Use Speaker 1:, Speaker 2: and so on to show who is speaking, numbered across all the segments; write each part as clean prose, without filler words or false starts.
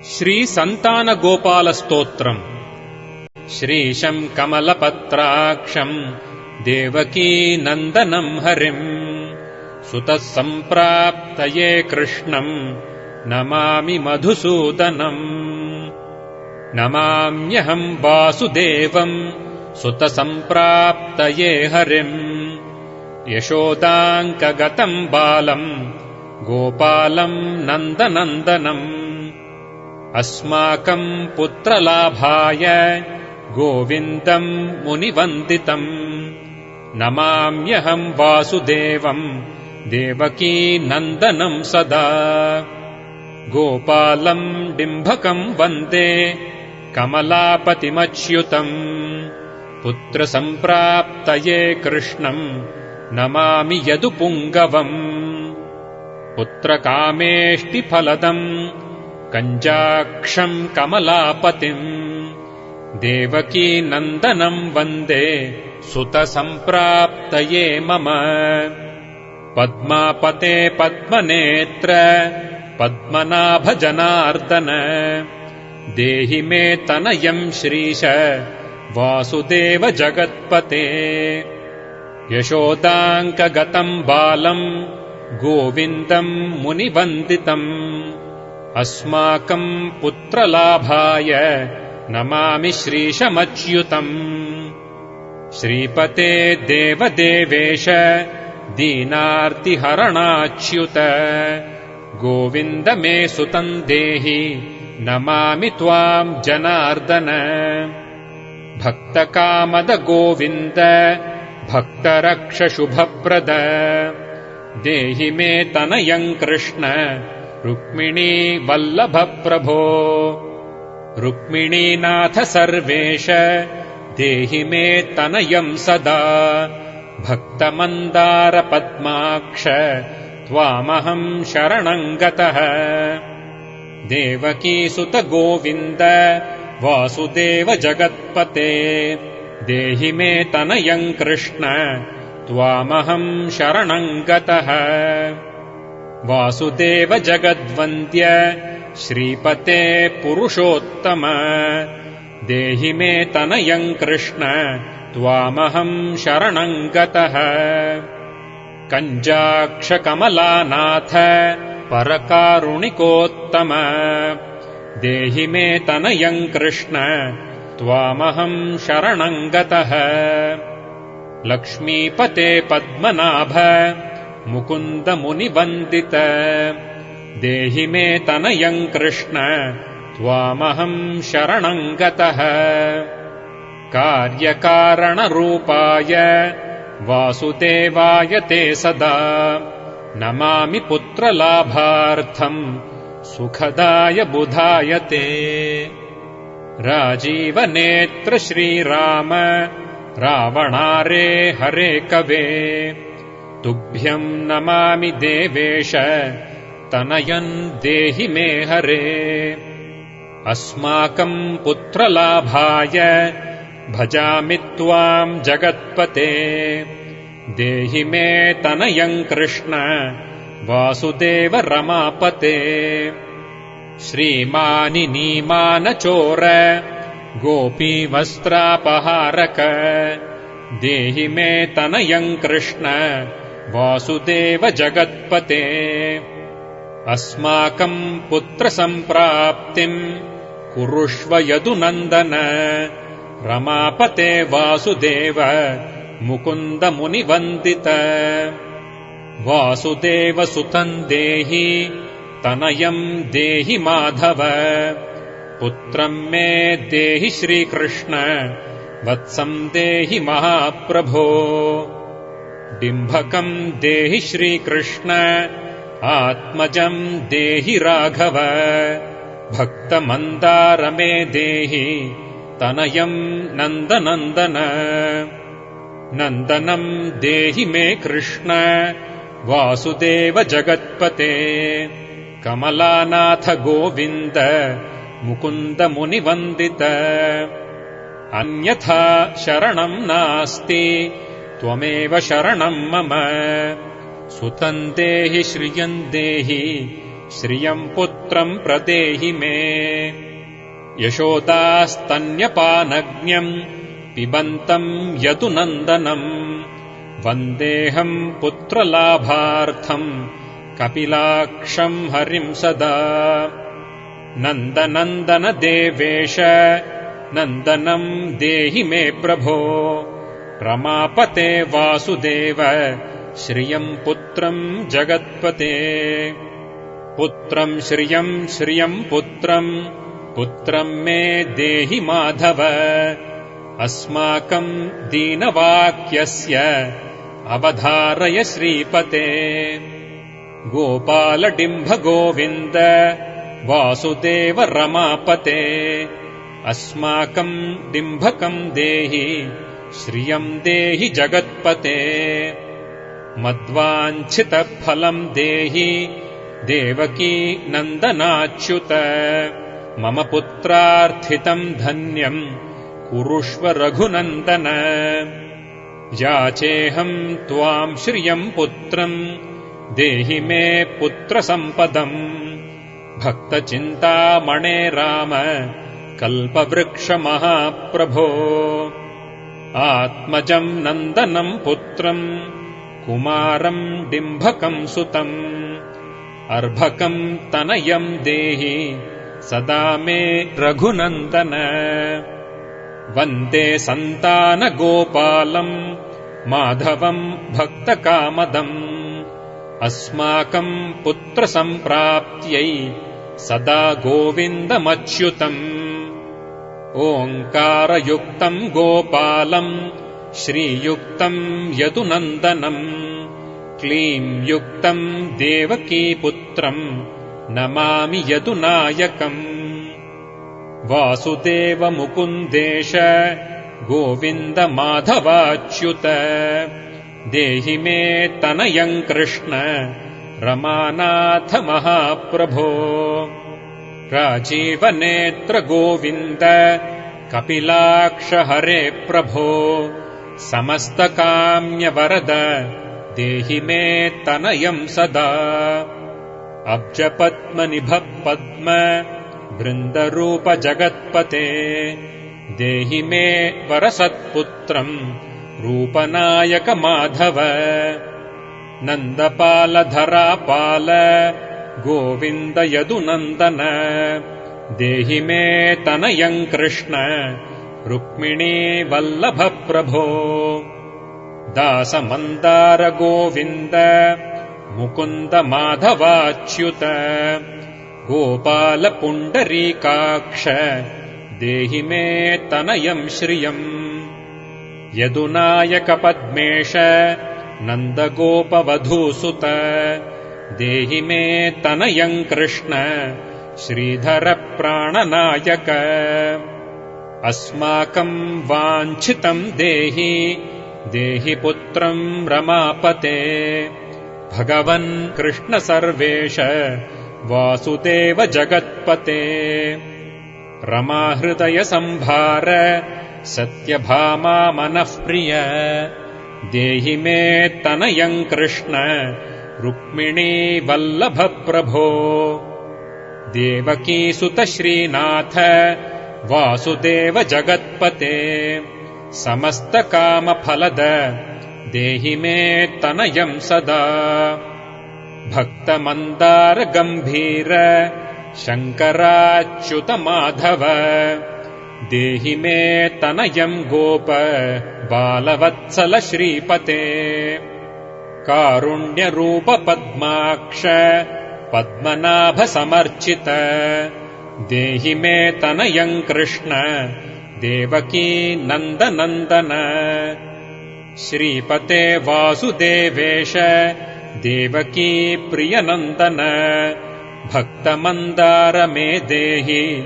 Speaker 1: श्रीसन्तानगोपालस्तोत्रम्। श्रीशम् कमलपत्राक्षम् देवकीनन्दनम् हरिम् सुतः सम्प्राप्तये कृष्णम् नमामि मधुसूदनम्। नमाम्यहम् वासुदेवम् सुतसम्प्राप्तये हरिम् यशोदाङ्कगतम् बालम् गोपालम् नन्दनन्दनम्। अस्माकम् पुत्रलाभाय गोविन्दम् मुनिवन्दितम्। नमाम्यहम् वासुदेवम् देवकीनन्दनम् सदा। गोपालम् डिम्भकम् वन्दे कमलापतिमच्युतम्। पुत्रसम्प्राप्तये कृष्णम् नमामि यदुपुङ्गवम्। पुत्रकामेष्टिफलदम् कञ्जाक्षम् कमलापतिम् देवकीनन्दनम् वन्दे सुतसम्प्राप्तये मम। पद्मापते पद्मनेत्र पद्मनाभजनार्दन देहि मे तनयम् श्रीश वासुदेव जगत्पते। यशोदाङ्कगतम् बालम् गोविन्दम् मुनिवन्दितम्। अस्माकम् पुत्रलाभाय नमामि श्रीशमच्युतम्। श्रीपते देवदेवेश दीनार्तिहरणाच्युत गोविन्द मे सुतम् देहि नमामि त्वाम् जनार्दन। भक्तकामद गोविन्द भक्तरक्षशुभप्रद देहि मे तनयम् कृष्ण रुक्मिणी वल्लभ प्रभो। रुक्मिणीनाथ सर्वेश देहि मे तनयम् सदा। भक्तमन्दार पद्माक्ष त्वामहम् शरणम् गतः। देवकीसुत गोविन्द वासुदेव जगत्पते देहि मे तनयम् कृष्ण त्वामहम् शरणम् गतः। वासुदेव जगद्वन्द्य श्रीपते पुरुषोत्तम देहि मे तनयम् कृष्ण त्वामहम् शरणम् गतः। कञ्जाक्षकमलानाथ परकारुणिकोत्तम देहि मे तनयम् कृष्ण त्वामहम् शरणम् गतः। लक्ष्मीपते पद्मनाभ मुकुन्द मुनिवन्दित देहि मे तनयम् कृष्ण त्वामहम् शरणम् गतः। कार्यकारणरूपाय वासुदेवाय ते सदा नमामि पुत्रलाभार्थम् सुखदाय बुधाय ते। राजीवनेत्र श्रीराम रावणारे हरे कवे तुभ्यम् नमामि देवेश तनयम् देहि मे हरे। अस्माकम् पुत्रलाभाय भजामि त्वाम् जगत्पते देहि मे तनयम् कृष्ण वासुदेव रमापते। श्रीमानिनीमानचोर गोपीवस्त्रापहारक देहि मे तनयम् कृष्ण वासुदेव जगत्पते। अस्माकम् पुत्रसम्प्राप्तिम् कुरुष्व यदुनन्दन। रमापते वासुदेव मुकुन्द मुनिवन्दित। वासुदेव सुतम् देहि तनयम् देहि माधव। पुत्रम् मे देहि श्रीकृष्ण वत्सम् देहि महाप्रभो। डिम्भकम् देहि श्रीकृष्ण आत्मजम् देहि राघव। भक्तमन्दार मे देहि तनयम् नन्दनन्दन। नन्दनम् देहि मे कृष्ण वासुदेव जगत्पते। कमलानाथ गोविन्द मुकुन्द मुनिवन्दित। अन्यथा शरणम् नास्ति त्वमेव शरणम् मम। सुतम् देहि श्रियम् देहि श्रियम् पुत्र पुत्रम् प्रदेहि मे। यशोदास्तन्यपानज्ञम् पिबन्तम् यदुनन्दनम् वन्देऽहम् पुत्रलाभार्थम् कपिलाक्षम् हरिम् सदा। नन्दनन्दन देवेश नन्दनम् देहि मे प्रभो रमापते वासुदेव श्रियम् पुत्रम् जगत्पते। पुत्रम् श्रियम् श्रियम् पुत्रम् पुत्रम् मे देहि माधव अस्माकम् दीनवाक्यस्य अवधारय श्रीपते। गोपालडिम्भ गोविन्द वासुदेव रमापते अस्माकम् डिम्भकम् देहि श्रियम् देहि जगत्पते। मद्वाञ्छितफलम् देहि देवकी नन्दनाच्युत मम पुत्रार्थितम् धन्यम् कुरुष्व रघुनन्दन। याचेऽहम् त्वाम् श्रियम् पुत्रम् देहि मे पुत्रसम्पदम् भक्तचिन्तामणे राम कल्पवृक्ष महाप्रभो। आत्मजम् नन्दनम् पुत्रम् कुमारम् डिम्भकम् सुतम् अर्भकम् तनयम् देहि सदा मे रघुनन्दन। वन्दे सन्तानगोपालम् माधवम् भक्तकामदम् अस्माकम् पुत्रसम्प्राप्त्यै सदा गोविन्दमच्युतम्। ओङ्कारयुक्तम् गोपालम् श्रीयुक्तम् यदुनन्दनम् क्लीम् युक्तम् देवकीपुत्रम् नमामि यदुनायकम्। वासुदेव मुकुन्देश गोविन्द माधवाच्युत देहि मे तनयम् कृष्ण रमानाथ महाप्रभो। राजीवनेत्र गोविन्द कपिलाक्ष हरे प्रभो समस्तकाम्यवरद देहि मे तनयम् सदा। अब्जपद्मनिभ पद्म बृन्दरूप जगत्पते देहि मे वरसत्पुत्रम् रूपनायक माधव। नन्दपालधरापाल गोविन्द यदुनन्दन देहि मे तनयम् कृष्ण रुक्मिणी वल्लभ प्रभो। दासमन्दार गोविन्द मुकुन्द माधवाच्युत गोपाल पुण्डरीकाक्ष देहि मे तनयम् श्रियम्। यदुनायक पद्मेश नन्दगोपवधूसुत देहि मे तनयम् कृष्ण श्रीधर प्राणनायक। अस्माकम् वाञ्छितम् देहि देहि पुत्रम् रमापते भगवन् कृष्ण सर्वेश वासुदेव जगत्पते। रमाहृदय संभार सत्यभामा मनःप्रिय देहि मे तनयम् कृष्ण रुक्मिणी वल्लभ प्रभो। देवकीसुत श्रीनाथ वासुदेव जगत्पते समस्तकामफलद देहि मे तनयम् सदा। भक्तमन्दार गम्भीर शङ्कराच्युत माधव देहि मे तनयम् गोप बालवत्सल श्रीपते। कारुण्यरूप पद्माक्ष पद्मनाभ समर्चित देहि मे तनयम् कृष्ण देवकी नन्दनन्दन। श्रीपते वासुदेवेश देवकी प्रियनन्दन भक्तमन्दार मे देहि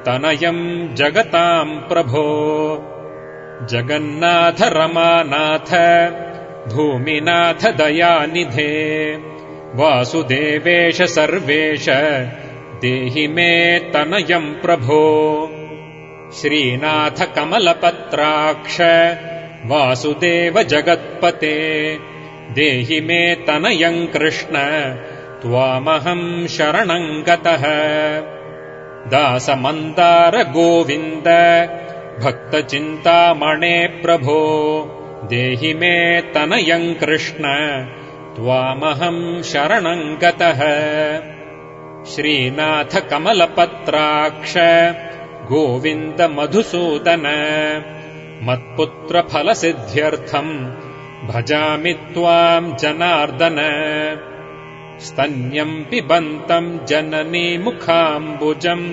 Speaker 1: तनयम् जगताम् प्रभो। जगन्नाथ रमानाथ भूमिनाथ दयानिधे वासुदेवेश सर्वेश देहि मे तनयम् प्रभो। श्रीनाथ कमलपत्राक्ष वासुदेव जगत्पते देहि मे तनयम् कृष्ण त्वामहम् शरणम् गतः दासमन्दार गोविन्द भक्तचिन्तामणे प्रभो देहि मे तनयम् कृष्ण त्वामहम् शरणम् गतः श्रीनाथ कमलपत्राक्ष गोविन्द मधुसूदन मत्पुत्रफलसिद्ध्यर्थम् भजामि त्वाम् जनार्दन स्तन्यम् पिबन्तम् जननी मुखाम्बुजम्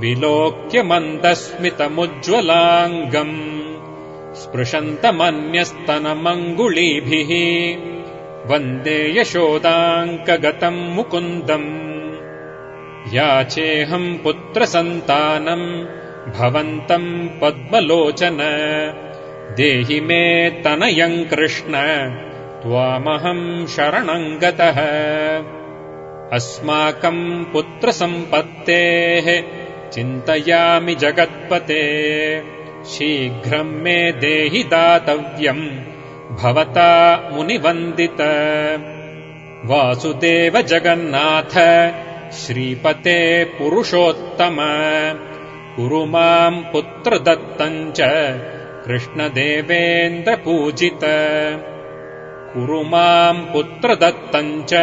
Speaker 1: विलोक्य मन्दस्मितमुज्ज्वलाङ्गम् स्पृशन्तमन्यस्तनमङ्गुलीभिः वन्दे यशोदाङ्कगतम् मुकुन्दम् याचेऽहम् पुत्रसन्तानम् भवन्तम् पद्मलोचन देहि मे तनयम् कृष्ण त्वामहम् शरणम् गतः अस्माकम् पुत्रसम्पत्तेः चिन्तयामि जगत्पते शीघ्रम् मे देहि दातव्यम् भवता मुनिवन्दित वासुदेव जगन्नाथ श्रीपते पुरुषोत्तम कुरु माम् पुत्रदत्तम् च कृष्णदेवेन्द्रपूजित कुरु माम् पुत्रदत्तम् च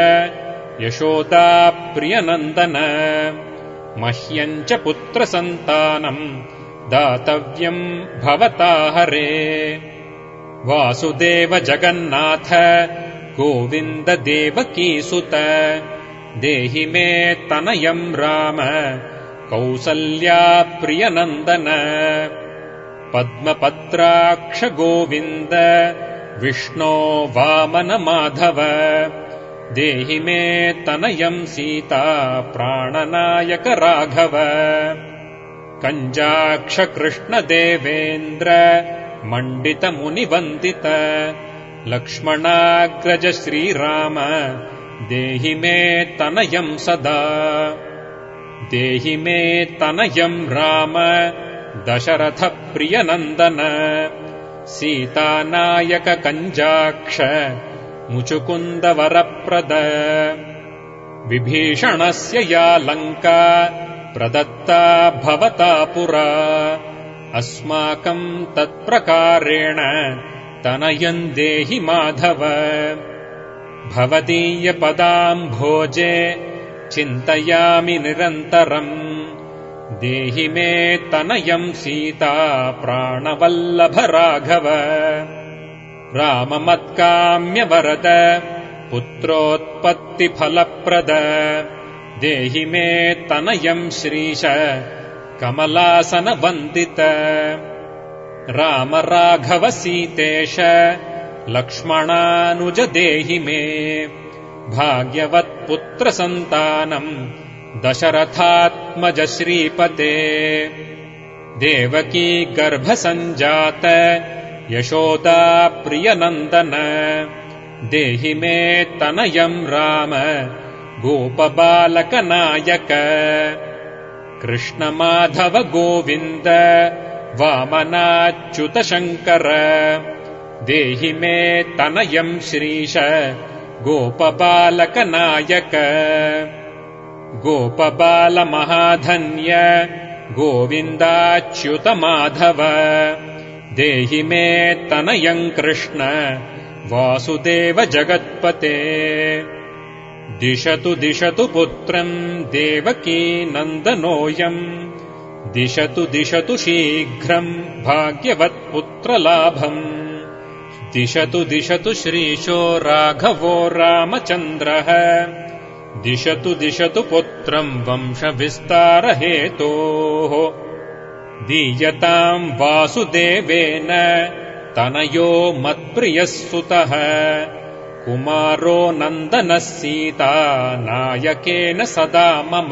Speaker 1: यशोदाप्रियनन्दन मह्यम् च पुत्रसन्तानम् दातव्यम् भवता हरे वासुदेव जगन्नाथ गोविन्द देवकीसुत देहि मे तनयम् राम कौसल्या प्रियनन्दन पद्मपत्राक्ष गोविन्द विष्णो वामन माधव देहि मे तनयम् सीता प्राणनायक राघव कञ्जाक्ष कृष्ण देवेन्द्र मण्डित मुनिवन्दित लक्ष्मणाग्रज श्रीराम देहि मे तनयम् सदा देहि मे तनयम् राम दशरथ प्रियनन्दन सीतानायक कञ्जाक्ष मुचुकुन्द वरप्रद विभीषणस्य या लङ्का प्रदत्ता भवता पुरा अस्माकम् तत्प्रकारेण तनयम् देहि माधव भवदीयपदाम्भोजे चिन्तयामि निरन्तरम् देहि मे तनयम् सीता प्राणवल्लभ राघव राममत्काम्यवरद पुत्रोत्पत्तिफलप्रद देहि मे तनयम् श्रीश कमलासनवन्दित राम राघव सीतेश लक्ष्मणानुज देहि मे भाग्यवत्पुत्रसन्तानम् दशरथात्मज श्रीपते देवकी गर्भसञ्जात यशोदा प्रियनन्दन देहि मे तनयम् राम गोपबालकनायक कृष्णमाधव गोविन्द वामनाच्युत शङ्कर देहि मे तनयम् श्रीश गोपबालकनायक गोपबालमहाधन्य गोविन्दाच्युत माधव देहि मे तनयम् कृष्ण वासुदेव जगत्पते दिशतु दिशतु पुत्रम् देवकी नन्दनोऽयम् दिशतु दिशतु शीघ्रम् भाग्यवत्पुत्रलाभम् दिशतु दिशतु श्रीशो राघवो रामचन्द्रः दिशतु दिशतु पुत्रम् वंशविस्तारहेतोः दीयताम् वासुदेवेन तनयो मत्प्रियः सुतः कुमारो नन्दनः सीता नायकेन सदा मम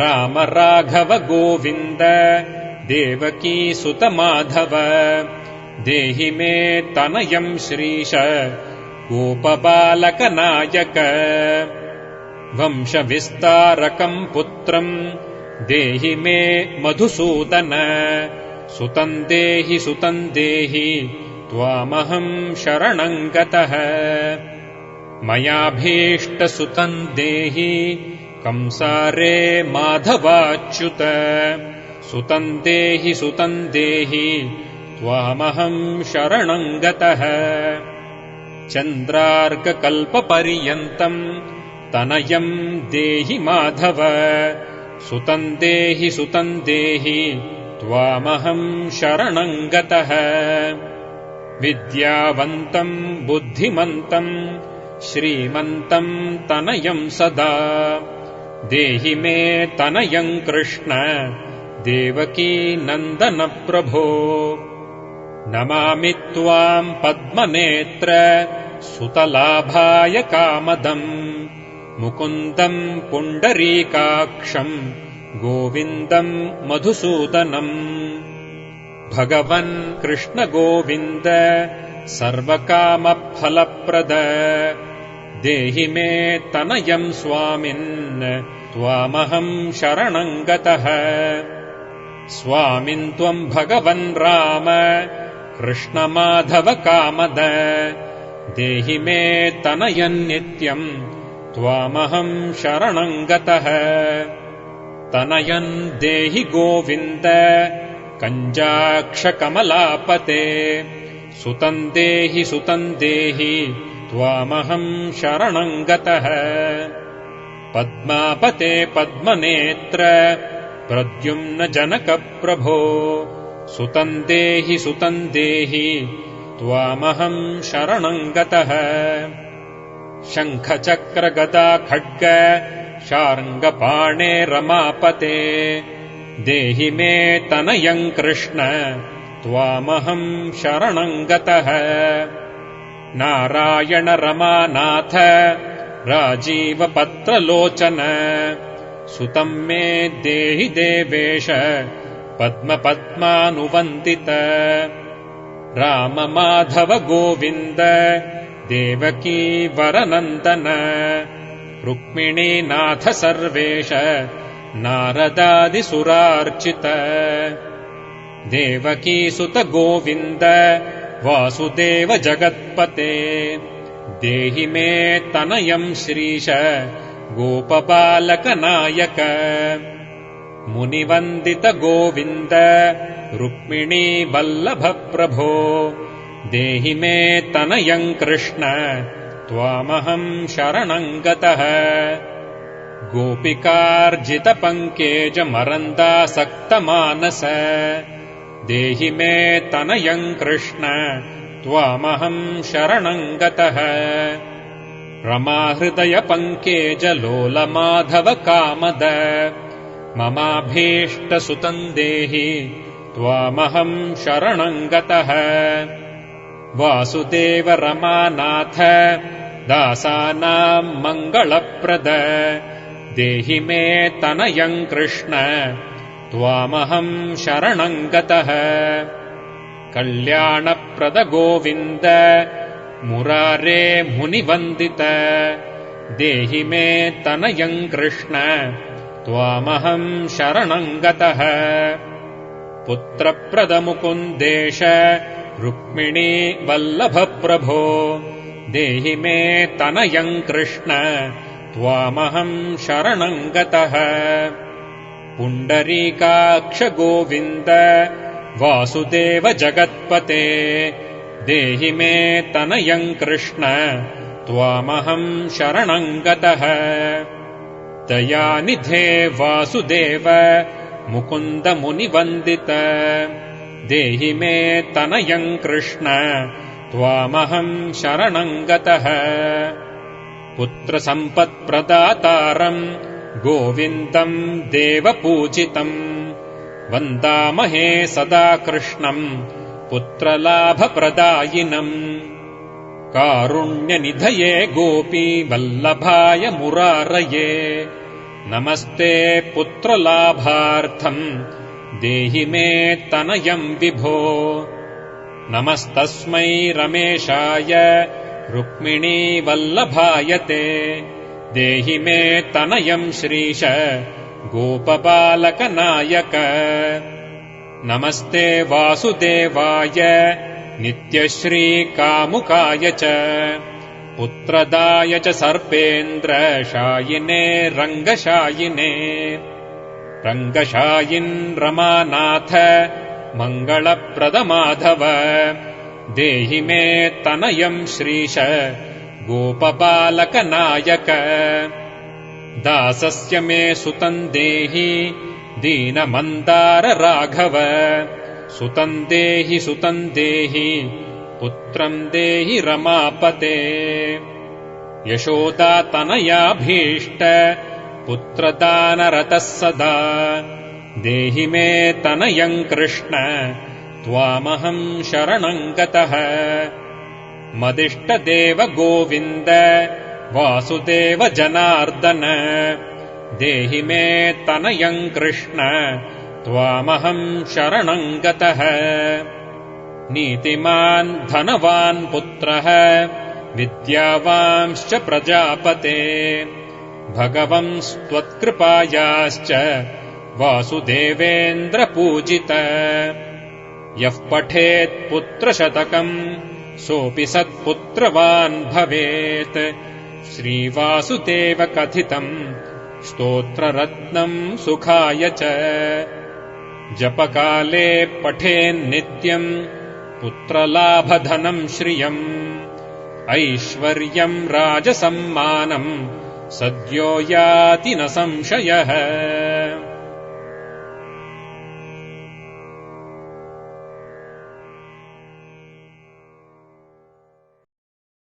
Speaker 1: राम राघव गोविन्द देवकी सुत माधव देहि मे तनयम् श्रीश गोपबालकनायक वंशविस्तारकम् पुत्रम् देहि मे मधुसूदन सुतम् देहि त्वामहम् शरणम् गतः मयाभीष्टसुतम् देहि कंसारे माधवाच्युत सुतम् देहि त्वामहम् शरणम् गतः चन्द्रार्ककल्पपर्यन्तम् तनयम् देहि माधव सुतम् देहि त्वामहम् शरणम् गतः विद्यावन्तम् बुद्धिमन्तम् श्रीमन्तम् तनयम् सदा देहि मे तनयम् कृष्ण देवकी नन्दन प्रभो नमामि त्वाम् पद्मनेत्र सुतलाभाय कामदम् मुकुन्दम् पुण्डरीकाक्षम् गोविन्दम् मधुसूदनम् भगवन् कृष्ण गोविन्द सर्वकामफलप्रद देहि मे तनयम् स्वामिन् त्वामहम् शरणम् गतः स्वामिन् त्वम् भगवन् राम कृष्णमाधव कामद देहि मे तनयम् नित्यम् त्वामहम् शरणम् गतः तनयम् देहि गोविन्द कञ्जाक्षकमलापते सुतम् देहि त्वामहम् शरणम् गतः पद्मापते पद्मनेत्र प्रद्युम्न जनक प्रभो सुतम् देहि त्वामहम् शरणम् गतः शङ्खचक्र गदा खड्ग शार्ङ्गपाणे रमापते देहि मे तनयम् कृष्ण त्वामहम् शरणम् गतः नारायण रमानाथ राजीवपत्रलोचन सुतम् मे देहि देवेश पद्मपद्मानुवन्दित राम माधव गोविन्द देवकी वरनन्दन रुक्मिणीनाथ सर्वेश नारदादिसुरार्चित देवकी सुत गोविन्द वासुदेव जगत्पते देहि मे तनयम् श्रीश गोपबालकनायक मुनिवन्दित गोविन्द रुक्मिणी वल्लभ प्रभो देहि मे तनयम् कृष्ण त्वामहम् शरणम् गतः गोपिकार्जित पङ्केज मरन्दासक्तमानस देहि मे तनयम् कृष्ण त्वामहम् शरणम् गतः रमाहृदय पङ्केज लोलमाधव कामद ममाभीष्टसुतम् देहि त्वामहम् शरणम् गतः वासुदेव रमानाथ दासानाम् मङ्गलप्रद देहि मे तनयम् कृष्ण त्वामहम् शरणम् गतः कल्याणप्रद गोविन्द मुरारे मुनिवन्दित देहि मे तनयम् कृष्ण त्वामहम् शरणम् गतः पुत्रप्रद मुकुन्देश रुक्मिणी वल्लभ प्रभो देहि मे तनयम् कृष्ण त्वामहम् शरणम् गतः पुण्डरीकाक्ष गोविन्द वासुदेव जगत्पते देहि मे तनयम् कृष्ण त्वामहम् शरणम् गतः दयानिधे वासुदेव मुकुन्द मुनिवन्दित देहि मे तनयम् कृष्ण त्वामहम् शरणम् गतः पुत्रसम्पत्प्रदातारम् गोविन्दम् देवपूजितम् वन्दामहे सदा कृष्णम् पुत्रलाभप्रदायिनम् कारुण्यनिधये गोपी वल्लभाय मुरारये नमस्ते पुत्रलाभार्थम् देहि मे तनयम् विभो नमस्तस्मै रमेशाय रुक्मिणी वल्लभाय ते देहि मे तनयम् श्रीश गोपबालकनायक नमस्ते वासुदेवाय नित्यश्रीकामुकाय च पुत्रदाय च सर्पेन्द्रशायिने रङ्गशायिने रङ्गशायिन् रमानाथ मङ्गलप्रदमाधव देहि मे तनयम् श्रीश गोपबालकनायक दासस्य मे सुतम् देहि दीनमन्दार राघव सुतम् देहि पुत्रम् देहि रमापते यशोदातनयाभीष्ट पुत्रदानरतः सदा देहि मे तनयम् कृष्ण त्वामहम् शरणम् गतः मदिष्टदेव गोविन्द वासुदेव जनार्दन देहि मे तनयम् कृष्ण त्वामहम् शरणम् गतः नीतिमान् धनवान् पुत्रः विद्यावांश्च प्रजापते भगवंस्त्वत्कृपायाश्च वासुदेवेन्द्रपूजित यः पठेत् पुत्रशतकम् सोऽपि सत्पुत्रवान् भवेत् श्रीवासुदेव कथितम् स्तोत्ररत्नम् सुखाय च जपकाले पठेन्नित्यम् पुत्रलाभधनम् श्रियम् ऐश्वर्यम् राजसम्मानम् सद्यो याति न संशयः।